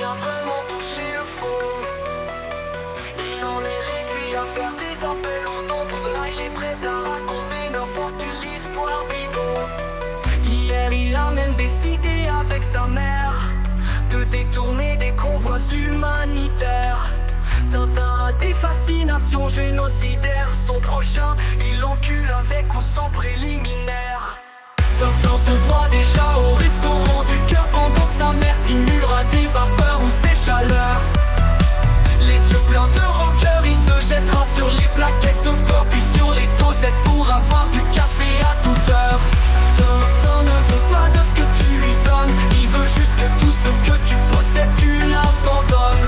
a vraiment touché le fond. Il en est réduit à faire des appels au nom. Pour cela il est prêt à raconter n'importe quelle histoire bidon. Hier il a même décidé avec sa mère de détourner des convois humanitaires. Tintin a des fascinations génocidaires. Son prochain, il l'encule avec ou sans préliminaire. Tintin se voit déjà au restaurant du cœur pendant que sa mère simulera des vapeurs ou ses chaleurs. Les yeux pleins de rancœur, il se jettera sur les plaquettes de beurre puis sur les dosettes pour avoir du café à toute heure. Tintin ne veut pas de ce que tu lui donnes, il veut juste que tout ce que tu possèdes tu l'abandonnes.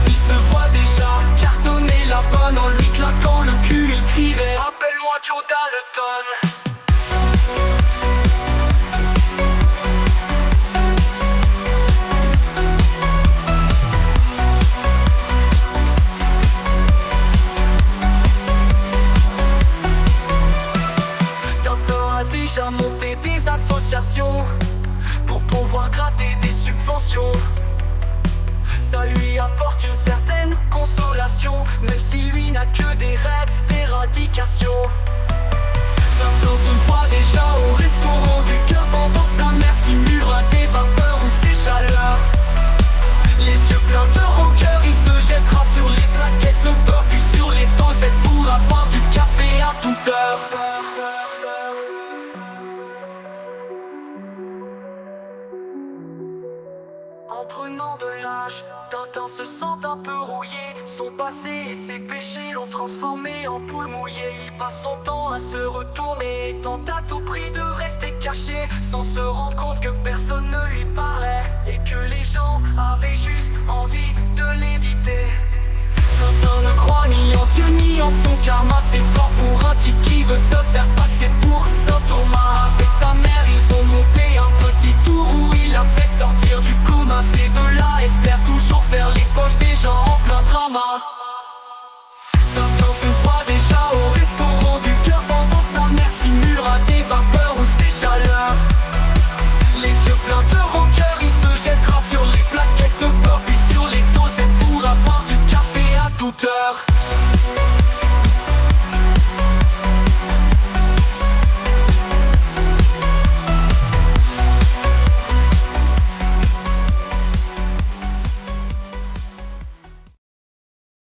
Il se voit déjà cartonner la bonne en lui claquant le cul, il crierait appelle-moi Joe Dalton. Déjà monté des associations pour pouvoir gratter des subventions. Ça lui apporte une certaine consolation, même si lui n'a que des rêves d'éradication. Tintin se voit déjà au restaurant du cœur pendant que sa mère simulera des vapeurs ou ses chaleurs. Les yeux pleins de rancœur, il se jettera sur les plaquettes de beurre puis sur les dosettes pour avoir du café à toute heure. En prenant de l'âge, Tintin se sent un peu rouillé. Son passé et ses péchés l'ont transformé en poule mouillée. Il passe son temps à se retourner et tente à tout prix de rester caché, sans se rendre compte que personne ne lui parlait et que les gens avaient juste envie de l'éviter. Tintin ne croit ni en Dieu ni en son karma. C'est fort pour un type qui veut se faire passer pour Saint Thomas.